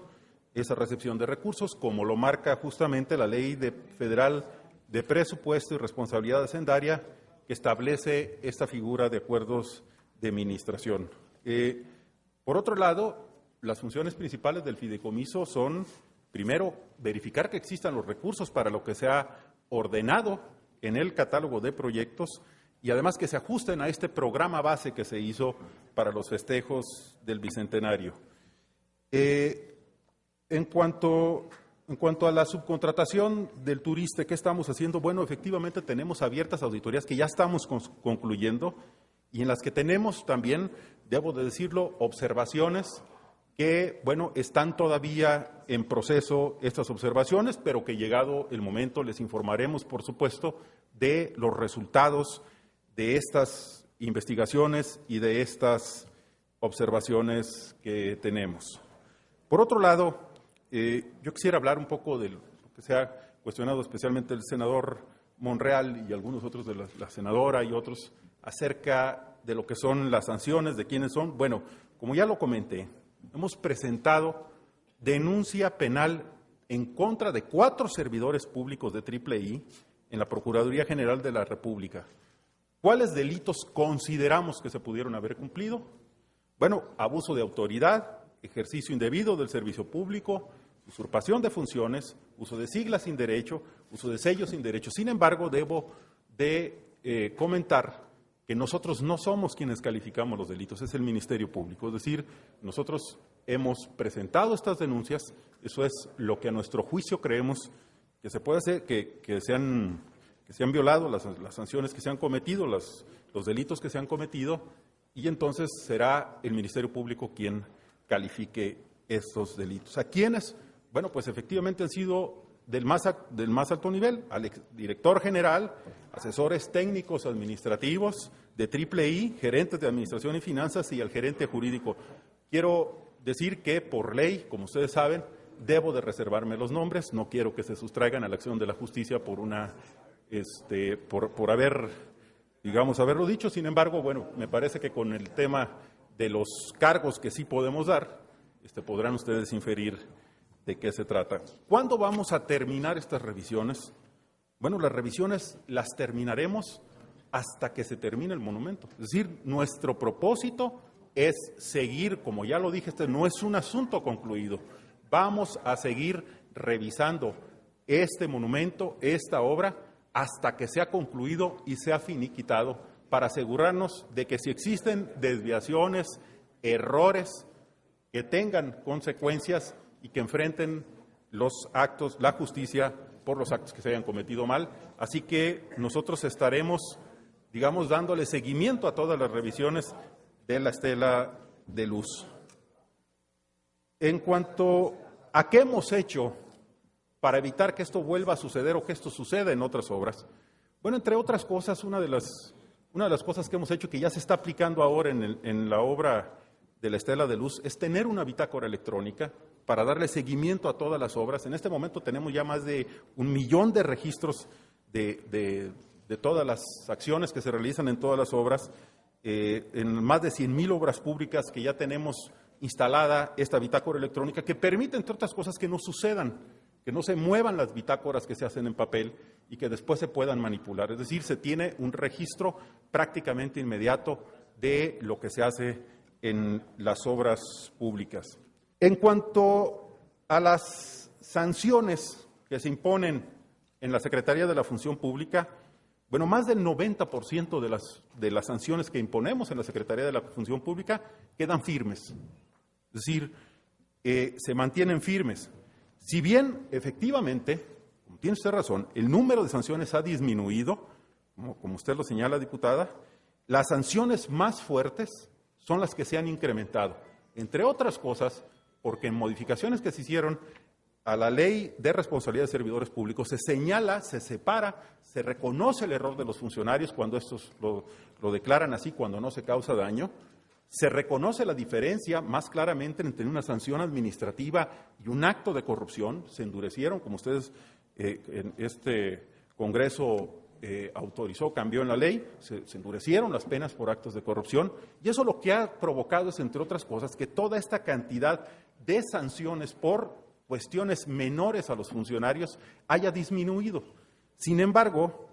esa recepción de recursos, como lo marca justamente la Ley Federal de Presupuesto y Responsabilidad Hacendaria, que establece esta figura de acuerdos de administración. Por otro lado, las funciones principales del fideicomiso son, primero, verificar que existan los recursos para lo que se ha ordenado en el catálogo de proyectos y además que se ajusten a este programa base que se hizo para los festejos del Bicentenario. En cuanto a la subcontratación del turista, ¿qué estamos haciendo? Bueno, efectivamente tenemos abiertas auditorías que ya estamos concluyendo y en las que tenemos también, debo de decirlo, observaciones que, bueno, están todavía en proceso estas observaciones, pero que llegado el momento les informaremos, por supuesto, de los resultados de estas investigaciones y de estas observaciones que tenemos. Por otro lado, yo quisiera hablar un poco de lo que se ha cuestionado especialmente el senador Monreal y algunos otros de la senadora y otros acerca de lo que son las sanciones, de quiénes son. Bueno, como ya lo comenté, hemos presentado denuncia penal en contra de 4 servidores públicos de III en la Procuraduría General de la República. ¿Cuáles delitos consideramos que se pudieron haber cumplido? Bueno, abuso de autoridad, ejercicio indebido del servicio público, usurpación de funciones, uso de siglas sin derecho, uso de sellos sin derecho. Sin embargo, debo de comentar que nosotros no somos quienes calificamos los delitos, es el Ministerio Público. Es decir, nosotros hemos presentado estas denuncias, eso es lo que a nuestro juicio creemos que se puede hacer, que se han violado las sanciones que se han cometido, los delitos que se han cometido, y entonces será el Ministerio Público quien califique estos delitos. ¿A quiénes? Bueno, pues efectivamente han sido del más alto nivel, al director general, asesores técnicos administrativos de III, gerentes de administración y finanzas y al gerente jurídico. Quiero decir que por ley, como ustedes saben, debo de reservarme los nombres, no quiero que se sustraigan a la acción de la justicia por haberlo dicho. Sin embargo, bueno, me parece que con el tema de los cargos que sí podemos dar, podrán ustedes inferir de qué se trata. ¿Cuándo vamos a terminar estas revisiones? Bueno, las revisiones las terminaremos hasta que se termine el monumento. Es decir, nuestro propósito es seguir, como ya lo dije, no es un asunto concluido. Vamos a seguir revisando este monumento, esta obra, hasta que sea concluido y sea finiquitado, para asegurarnos de que si existen desviaciones, errores, que tengan consecuencias y que enfrenten los actos, la justicia por los actos que se hayan cometido mal. Así que nosotros estaremos, dándole seguimiento a todas las revisiones de la estela de luz. En cuanto a qué hemos hecho para evitar que esto vuelva a suceder o que esto suceda en otras obras, bueno, entre otras cosas, una de las cosas que hemos hecho que ya se está aplicando ahora en la obra de la estela de luz es tener una bitácora electrónica para darle seguimiento a todas las obras. En este momento tenemos ya más de 1 millón de registros de todas las acciones que se realizan en todas las obras, en más de 100,000 obras públicas que ya tenemos instalada esta bitácora electrónica que permite, entre otras cosas, que no sucedan, que no se muevan las bitácoras que se hacen en papel y que después se puedan manipular. Es decir, se tiene un registro prácticamente inmediato de lo que se hace en las obras públicas. En cuanto a las sanciones que se imponen en la Secretaría de la Función Pública, bueno, más del 90% de las sanciones que imponemos en la Secretaría de la Función Pública quedan firmes. Es decir, se mantienen firmes. Si bien, efectivamente, como tiene usted razón, el número de sanciones ha disminuido, como usted lo señala, diputada, las sanciones más fuertes son las que se han incrementado, entre otras cosas, porque en modificaciones que se hicieron a la Ley de Responsabilidad de Servidores Públicos se señala, se separa, se reconoce el error de los funcionarios cuando estos lo declaran así, cuando no se causa daño, se reconoce la diferencia más claramente entre una sanción administrativa y un acto de corrupción. Se endurecieron, como ustedes en este Congreso autorizó, cambió en la ley, se endurecieron las penas por actos de corrupción, y eso lo que ha provocado es, entre otras cosas, que toda esta cantidad de sanciones por cuestiones menores a los funcionarios haya disminuido. Sin embargo,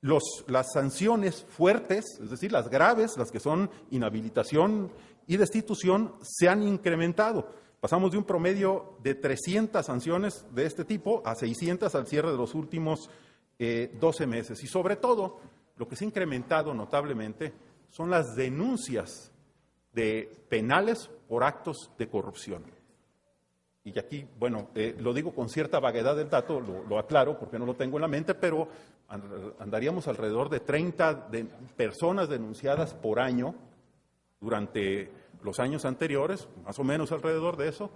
las sanciones fuertes, es decir, las graves, las que son inhabilitación y destitución, se han incrementado. Pasamos de un promedio de 300 sanciones de este tipo a 600 al cierre de los últimos 12 meses. Y sobre todo, lo que se ha incrementado notablemente son las denuncias de penales por actos de corrupción. Y aquí, bueno, lo digo con cierta vaguedad del dato, lo aclaro porque no lo tengo en la mente, pero andaríamos alrededor de 30 personas denunciadas por año durante los años anteriores, más o menos alrededor de eso,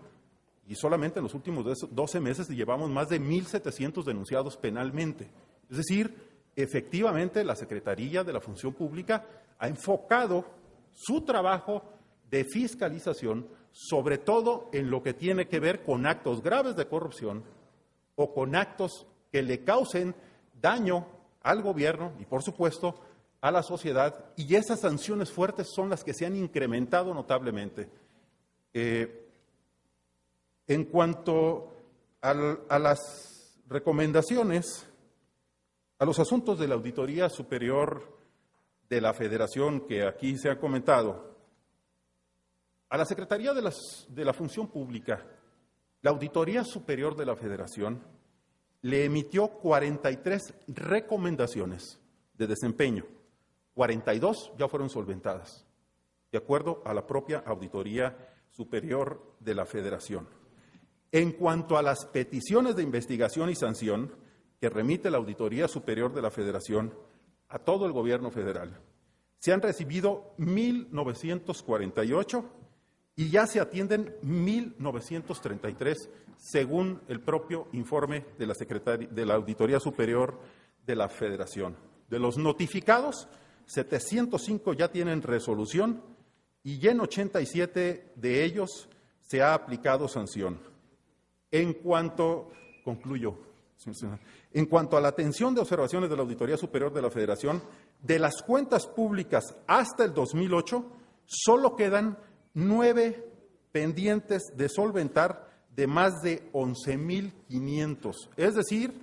y solamente en los últimos 12 meses llevamos más de 1,700 denunciados penalmente. Es decir, efectivamente la Secretaría de la Función Pública ha enfocado su trabajo de fiscalización sobre todo en lo que tiene que ver con actos graves de corrupción o con actos que le causen daño al gobierno y, por supuesto, a la sociedad, y esas sanciones fuertes son las que se han incrementado notablemente. En cuanto a las recomendaciones, a los asuntos de la Auditoría Superior de la Federación que aquí se ha comentado, a la Secretaría de la Función Pública, la Auditoría Superior de la Federación le emitió 43 recomendaciones de desempeño. 42 ya fueron solventadas, de acuerdo a la propia Auditoría Superior de la Federación. En cuanto a las peticiones de investigación y sanción que remite la Auditoría Superior de la Federación a todo el gobierno federal, se han recibido 1,948 y ya se atienden 1,933, según el propio informe de la Auditoría Superior de la Federación. De los notificados, 705 ya tienen resolución y en 87 de ellos se ha aplicado sanción. En cuanto a la atención de observaciones de la Auditoría Superior de la Federación, de las cuentas públicas hasta el 2008, solo quedan 9 pendientes de solventar de más de 11,500. Es decir,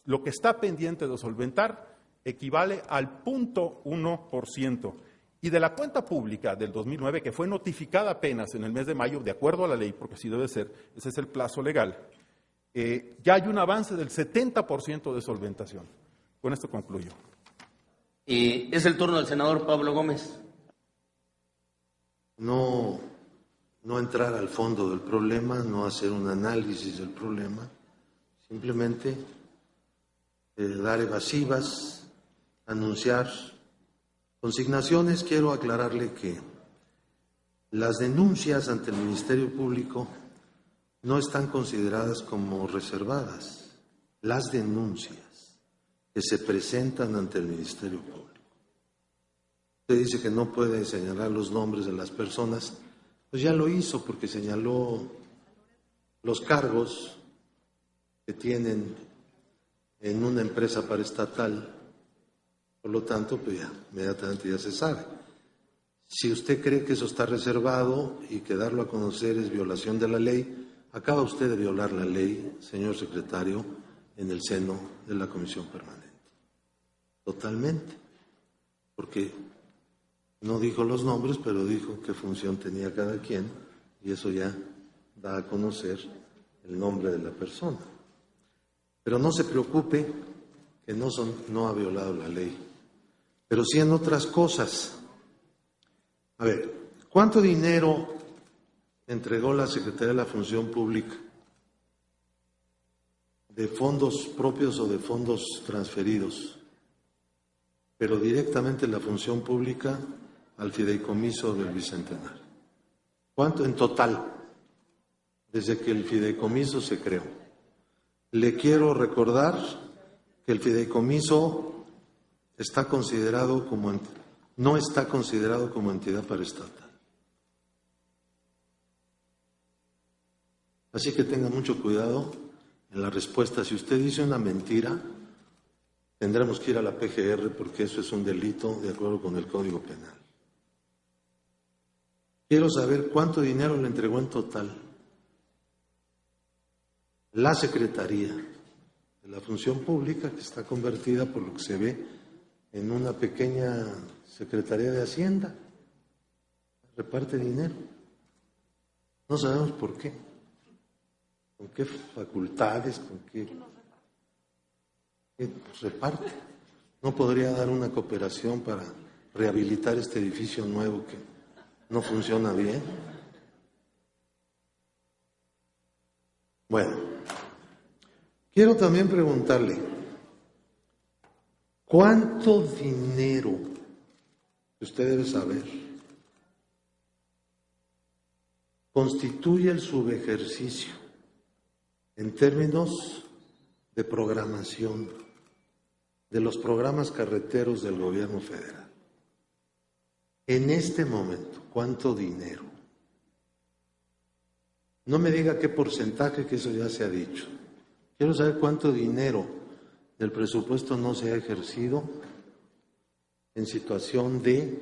lo que está pendiente de solventar equivale al 0.1%. Y de la cuenta pública del 2009, que fue notificada apenas en el mes de mayo, de acuerdo a la ley, porque así debe ser, ese es el plazo legal, ya hay un avance del 70% de solventación. Con esto concluyo. Es el turno del senador Pablo Gómez. No entrar al fondo del problema, no hacer un análisis del problema, simplemente dar evasivas, anunciar consignaciones. Quiero aclararle que las denuncias ante el Ministerio Público no están consideradas como reservadas. Las denuncias que se presentan ante el Ministerio Público. Usted dice que no puede señalar los nombres de las personas, pues ya lo hizo porque señaló los cargos que tienen en una empresa paraestatal. Por lo tanto, pues ya, inmediatamente ya se sabe. Si usted cree que eso está reservado y que darlo a conocer es violación de la ley, acaba usted de violar la ley, señor secretario, en el seno de la Comisión Permanente. Totalmente. Porque no dijo los nombres, pero dijo qué función tenía cada quien, y eso ya da a conocer el nombre de la persona. Pero no se preocupe que no ha violado la ley, pero sí en otras cosas. A ver, ¿cuánto dinero entregó la Secretaría de la Función Pública de fondos propios o de fondos transferidos, pero directamente la Función Pública al fideicomiso del Bicentenario? ¿Cuánto en total, desde que el fideicomiso se creó? Le quiero recordar que el fideicomiso no está considerado como entidad paraestatal. Así que tenga mucho cuidado en la respuesta. Si usted dice una mentira, tendremos que ir a la PGR porque eso es un delito de acuerdo con el Código Penal. Quiero saber cuánto dinero le entregó en total la Secretaría de la Función Pública, que está convertida, por lo que se ve, en una pequeña Secretaría de Hacienda. Reparte dinero. No sabemos por qué, con qué facultades, con qué reparte. ¿No podría dar una cooperación para rehabilitar este edificio nuevo que no funciona bien? Bueno, quiero también preguntarle, ¿cuánto dinero, que usted debe saber, constituye el subejercicio en términos de programación de los programas carreteros del gobierno federal? En este momento, ¿cuánto dinero? No me diga qué porcentaje, que eso ya se ha dicho. Quiero saber cuánto dinero del presupuesto no se ha ejercido en situación de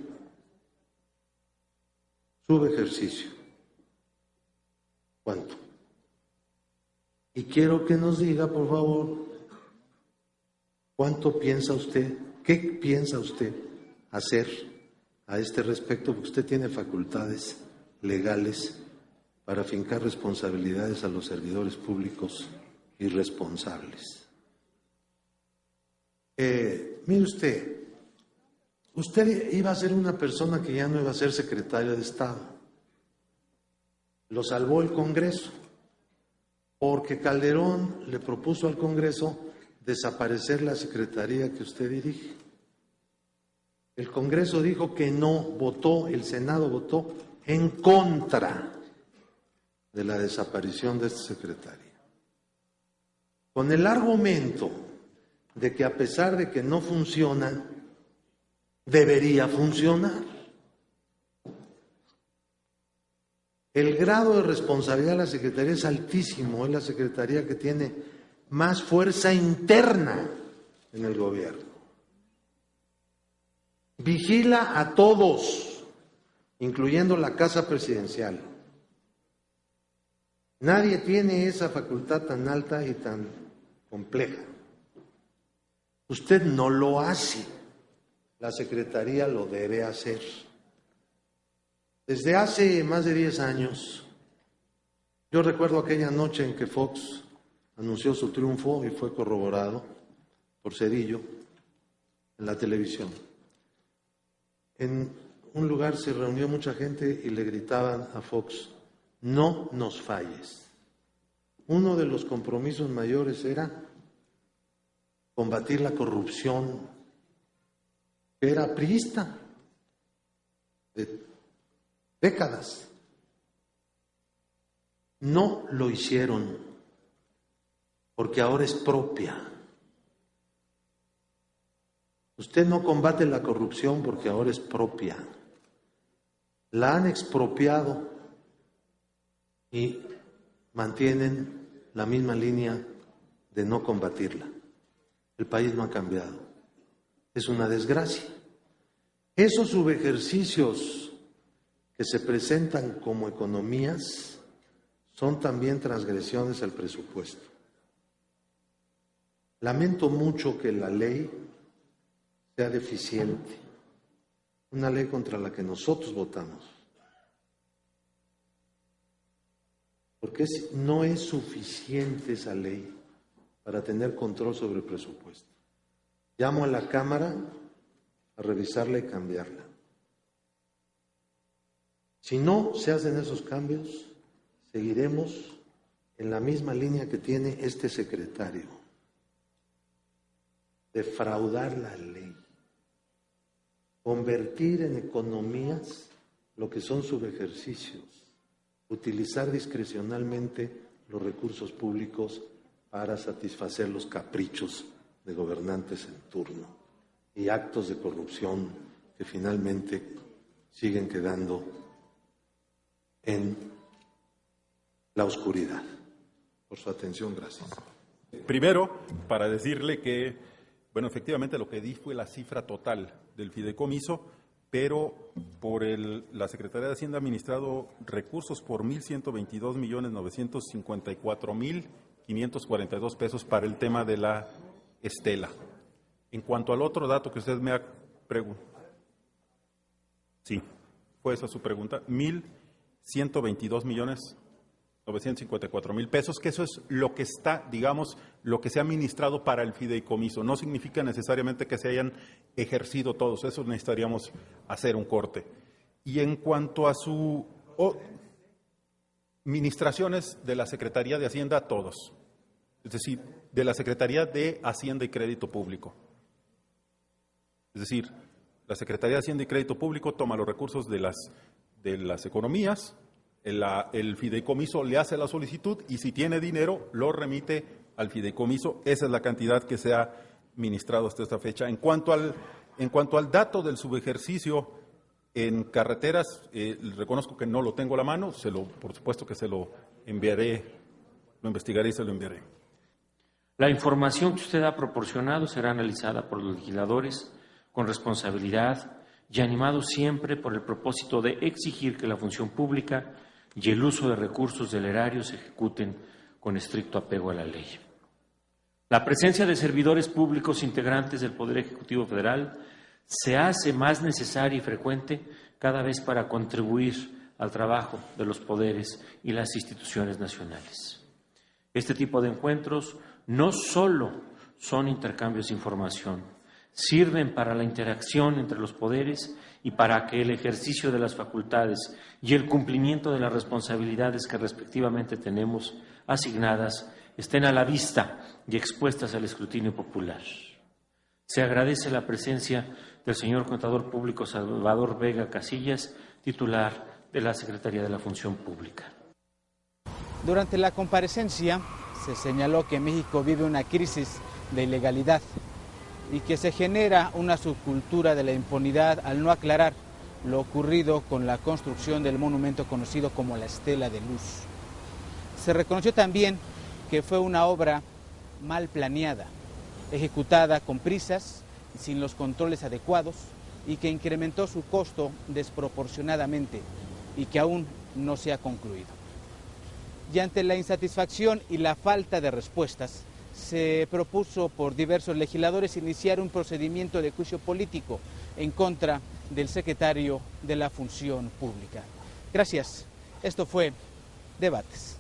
subejercicio. ¿Cuánto? Y quiero que nos diga, por favor, ¿cuánto piensa usted, qué piensa usted hacer a este respecto? Porque usted tiene facultades legales para fincar responsabilidades a los servidores públicos irresponsables. Mire usted iba a ser una persona que ya no iba a ser secretario de Estado. Lo salvó el Congreso, porque Calderón le propuso al Congreso desaparecer la secretaría que usted dirige. El Congreso dijo que no, votó, el Senado votó en contra de la desaparición de esta secretaría, con el argumento de que a pesar de que no funciona, debería funcionar. El grado de responsabilidad de la Secretaría es altísimo, es la Secretaría que tiene más fuerza interna en el gobierno. Vigila a todos, incluyendo la Casa Presidencial. Nadie tiene esa facultad tan alta y tan compleja. Usted no lo hace, la Secretaría lo debe hacer. Desde hace más de 10 años, yo recuerdo aquella noche en que Fox anunció su triunfo y fue corroborado por Cedillo en la televisión. En un lugar se reunió mucha gente y le gritaban a Fox: no nos falles. Uno de los compromisos mayores era combatir la corrupción, que era priista de décadas. No lo hicieron porque ahora es propia. Usted no combate la corrupción porque ahora es propia. La han expropiado y mantienen la misma línea de no combatirla. El país no ha cambiado. Es una desgracia. Esos subejercicios que se presentan como economías son también transgresiones al presupuesto. Lamento mucho que la ley sea deficiente, una ley contra la que nosotros votamos, porque no es suficiente esa ley para tener control sobre el presupuesto. Llamo a la Cámara a revisarla y cambiarla. Si no se hacen esos cambios, seguiremos en la misma línea que tiene este secretario: defraudar la ley, convertir en economías lo que son subejercicios, utilizar discrecionalmente los recursos públicos para satisfacer los caprichos de gobernantes en turno y actos de corrupción que finalmente siguen quedando en la oscuridad. Por su atención, gracias. Primero, para decirle que, bueno, efectivamente lo que di fue la cifra total del fideicomiso, pero por la Secretaría de Hacienda ha administrado recursos por 1,122,954,000 542 pesos para el tema de la estela. En cuanto al otro dato que usted me ha preguntado, sí, fue esa su pregunta, 1.122.954.000 pesos, que eso es lo que está, digamos, lo que se ha administrado para el fideicomiso. No significa necesariamente que se hayan ejercido todos, eso necesitaríamos hacer un corte. Y en cuanto a su administraciones de la Secretaría de Hacienda, todos, es decir, de la Secretaría de Hacienda y Crédito Público. Es decir, la Secretaría de Hacienda y Crédito Público toma los recursos de las economías, el fideicomiso le hace la solicitud y si tiene dinero lo remite al fideicomiso. Esa es la cantidad que se ha ministrado hasta esta fecha. En cuanto al dato del subejercicio en carreteras, reconozco que no lo tengo a la mano, por supuesto que se lo enviaré, lo investigaré y se lo enviaré. La información que usted ha proporcionado será analizada por los legisladores con responsabilidad y animado siempre por el propósito de exigir que la función pública y el uso de recursos del erario se ejecuten con estricto apego a la ley. La presencia de servidores públicos integrantes del Poder Ejecutivo Federal se hace más necesaria y frecuente cada vez para contribuir al trabajo de los poderes y las instituciones nacionales. Este tipo de encuentros no solo son intercambios de información, sirven para la interacción entre los poderes y para que el ejercicio de las facultades y el cumplimiento de las responsabilidades que respectivamente tenemos asignadas estén a la vista y expuestas al escrutinio popular. Se agradece la presencia del señor Contador Público Salvador Vega Casillas, titular de la Secretaría de la Función Pública. Durante la comparecencia se señaló que México vive una crisis de ilegalidad y que se genera una subcultura de la impunidad al no aclarar lo ocurrido con la construcción del monumento conocido como la Estela de Luz. Se reconoció también que fue una obra mal planeada, ejecutada con prisas, sin los controles adecuados y que incrementó su costo desproporcionadamente y que aún no se ha concluido. Y ante la insatisfacción y la falta de respuestas, se propuso por diversos legisladores iniciar un procedimiento de juicio político en contra del secretario de la Función Pública. Gracias. Esto fue Debates.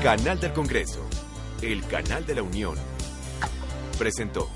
Canal del Congreso, el canal de la Unión, presentó.